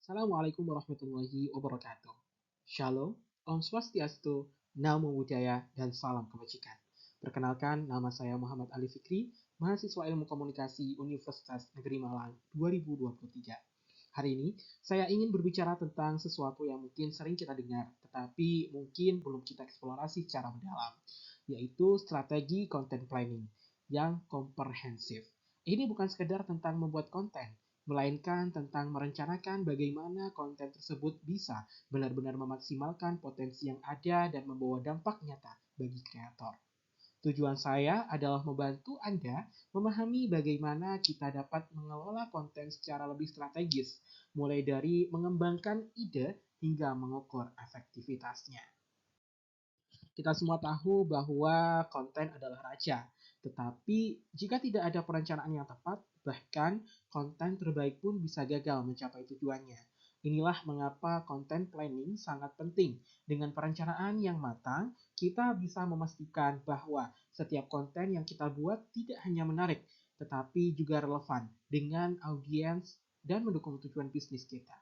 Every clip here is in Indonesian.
Assalamualaikum warahmatullahi wabarakatuh. Shalom, Om Swastiastu, Namo Buddhaya, dan salam kebajikan. Perkenalkan, nama saya Muhammad Ali Fikri, mahasiswa Ilmu Komunikasi Universitas Negeri Malang 2023. Hari ini, saya ingin berbicara tentang sesuatu yang mungkin sering kita dengar, tetapi mungkin belum kita eksplorasi secara mendalam, yaitu strategi content planning yang komprehensif. Ini bukan sekedar tentang membuat konten, melainkan tentang merencanakan bagaimana konten tersebut bisa benar-benar memaksimalkan potensi yang ada dan membawa dampak nyata bagi kreator. Tujuan saya adalah membantu Anda memahami bagaimana kita dapat mengelola konten secara lebih strategis, mulai dari mengembangkan ide hingga mengukur efektivitasnya. Kita semua tahu bahwa konten adalah raja, tetapi jika tidak ada perencanaan yang tepat, bahkan konten terbaik pun bisa gagal mencapai tujuannya. Inilah mengapa content planning sangat penting. Dengan perencanaan yang matang, kita bisa memastikan bahwa setiap konten yang kita buat tidak hanya menarik, tetapi juga relevan dengan audiens dan mendukung tujuan bisnis kita.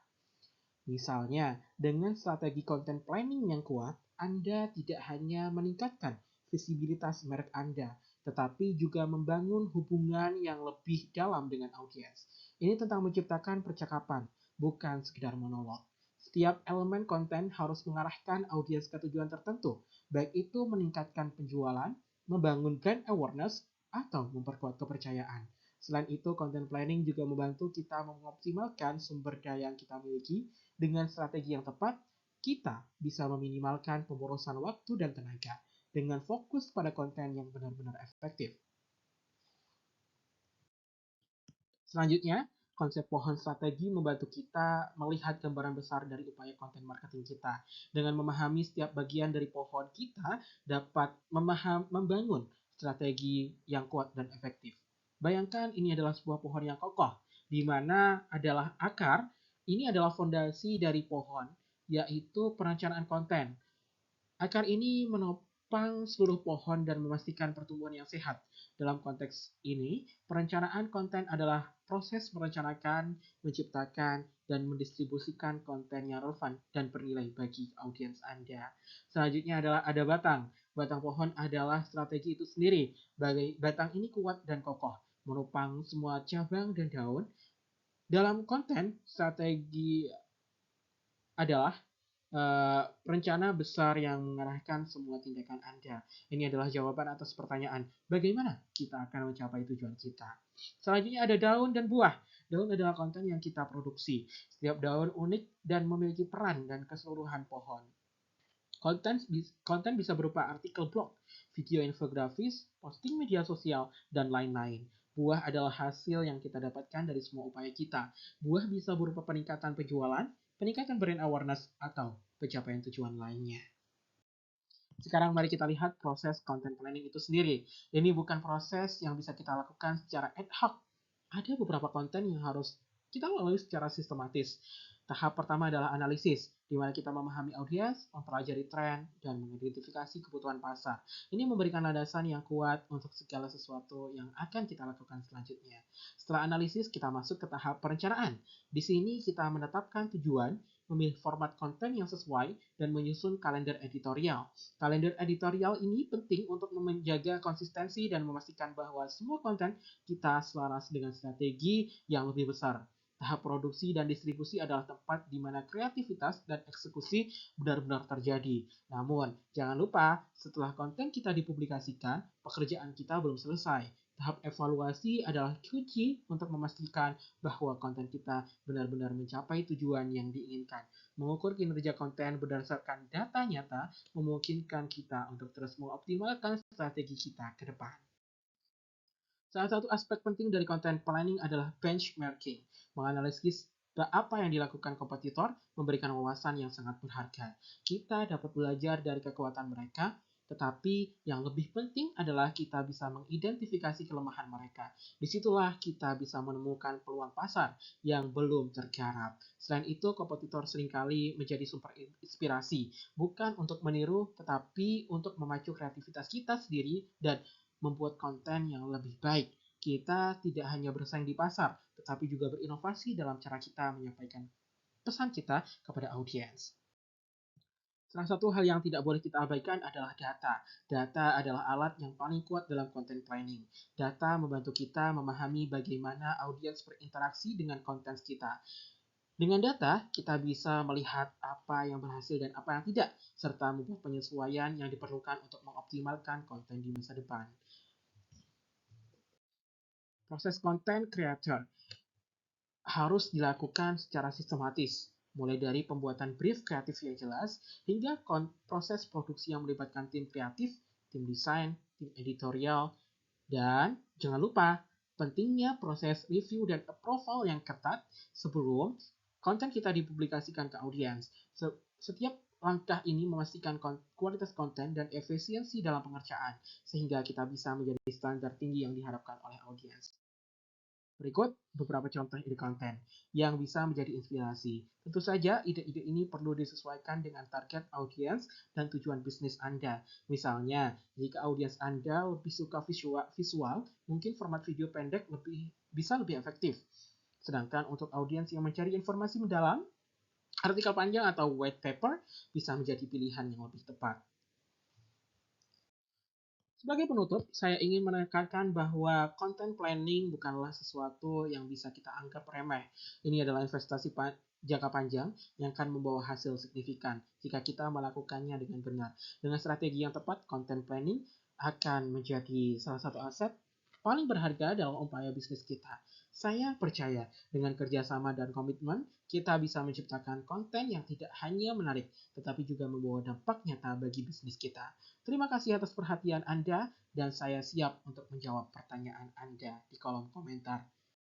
Misalnya, dengan strategi content planning yang kuat, Anda tidak hanya meningkatkan visibilitas merek Anda, tetapi juga membangun hubungan yang lebih dalam dengan audiens. Ini tentang menciptakan percakapan, bukan sekedar monolog. Setiap elemen konten harus mengarahkan audiens ke tujuan tertentu, baik itu meningkatkan penjualan, membangun brand awareness, atau memperkuat kepercayaan. Selain itu, content planning juga membantu kita mengoptimalkan sumber daya yang kita miliki. Dengan strategi yang tepat, kita bisa meminimalkan pemborosan waktu dan tenaga dengan fokus pada konten yang benar-benar efektif. Selanjutnya, konsep pohon strategi membantu kita melihat gambaran besar dari upaya konten marketing kita. Dengan memahami setiap bagian dari pohon, kita dapat membangun strategi yang kuat dan efektif. Bayangkan ini adalah sebuah pohon yang kokoh, di mana adalah akar. Ini adalah fondasi dari pohon, yaitu perencanaan konten. Akar ini menopang seluruh pohon dan memastikan pertumbuhan yang sehat. Dalam konteks ini, perencanaan konten adalah proses merencanakan, menciptakan, dan mendistribusikan konten yang relevan dan bernilai bagi audiens Anda. Selanjutnya adalah ada batang. Batang pohon adalah strategi itu sendiri. Batang ini kuat dan kokoh, menopang semua cabang dan daun. Dalam konten, strategi adalah rencana besar yang mengarahkan semua tindakan Anda. Ini adalah jawaban atas pertanyaan, bagaimana kita akan mencapai tujuan kita. Selanjutnya ada daun dan buah. Daun adalah konten yang kita produksi. Setiap daun unik dan memiliki peran dan keseluruhan pohon. Konten bisa berupa artikel blog, video infografis, posting media sosial, dan lain-lain. Buah adalah hasil yang kita dapatkan dari semua upaya kita. Buah bisa berupa peningkatan penjualan, peningkatan brand awareness, atau pencapaian tujuan lainnya. Sekarang mari kita lihat proses content planning itu sendiri. Ini bukan proses yang bisa kita lakukan secara ad hoc. Ada beberapa konten yang harus kita lalui secara sistematis. Tahap pertama adalah analisis, di mana kita memahami audiens, mempelajari tren, dan mengidentifikasi kebutuhan pasar. Ini memberikan landasan yang kuat untuk segala sesuatu yang akan kita lakukan selanjutnya. Setelah analisis, kita masuk ke tahap perencanaan. Di sini kita menetapkan tujuan, memilih format konten yang sesuai, dan menyusun kalender editorial. Kalender editorial ini penting untuk menjaga konsistensi dan memastikan bahwa semua konten kita selaras dengan strategi yang lebih besar. Tahap produksi dan distribusi adalah tempat di mana kreativitas dan eksekusi benar-benar terjadi. Namun, jangan lupa, setelah konten kita dipublikasikan, pekerjaan kita belum selesai. Tahap evaluasi adalah kunci untuk memastikan bahwa konten kita benar-benar mencapai tujuan yang diinginkan. Mengukur kinerja konten berdasarkan data nyata memungkinkan kita untuk terus mengoptimalkan strategi kita ke depan. Salah satu aspek penting dari content planning adalah benchmarking. Menganalisis apa yang dilakukan kompetitor memberikan wawasan yang sangat berharga. Kita dapat belajar dari kekuatan mereka, tetapi yang lebih penting adalah kita bisa mengidentifikasi kelemahan mereka. Disitulah kita bisa menemukan peluang pasar yang belum tergarap. Selain itu, kompetitor seringkali menjadi sumber inspirasi, bukan untuk meniru, tetapi untuk memacu kreativitas kita sendiri dan membuat konten yang lebih baik. Kita tidak hanya bersaing di pasar, tetapi juga berinovasi dalam cara kita menyampaikan pesan kita kepada audiens. Salah satu hal yang tidak boleh kita abaikan adalah data. Data adalah alat yang paling kuat dalam content planning. Data membantu kita memahami bagaimana audiens berinteraksi dengan konten kita. Dengan data, kita bisa melihat apa yang berhasil dan apa yang tidak, serta membuat penyesuaian yang diperlukan untuk mengoptimalkan konten di masa depan. Proses content creator harus dilakukan secara sistematis, mulai dari pembuatan brief kreatif yang jelas, hingga proses produksi yang melibatkan tim kreatif, tim desain, tim editorial, dan jangan lupa pentingnya proses review dan approval yang ketat sebelum konten kita dipublikasikan ke audiens. Setiap langkah ini memastikan kualitas konten dan efisiensi dalam pengerjaan, sehingga kita bisa menjadi standar tinggi yang diharapkan oleh audiens. Berikut beberapa contoh ide konten yang bisa menjadi inspirasi. Tentu saja ide-ide ini perlu disesuaikan dengan target audiens dan tujuan bisnis Anda. Misalnya, jika audiens Anda lebih suka visual, mungkin format video pendek bisa lebih efektif. Sedangkan untuk audiens yang mencari informasi mendalam, artikel panjang atau white paper bisa menjadi pilihan yang lebih tepat. Sebagai penutup, saya ingin menekankan bahwa content planning bukanlah sesuatu yang bisa kita anggap remeh. Ini adalah investasi jangka panjang yang akan membawa hasil signifikan jika kita melakukannya dengan benar. Dengan strategi yang tepat, content planning akan menjadi salah satu aset paling berharga dalam upaya bisnis kita. Saya percaya dengan kerjasama dan komitmen, kita bisa menciptakan konten yang tidak hanya menarik, tetapi juga membawa dampak nyata bagi bisnis kita. Terima kasih atas perhatian Anda dan saya siap untuk menjawab pertanyaan Anda di kolom komentar.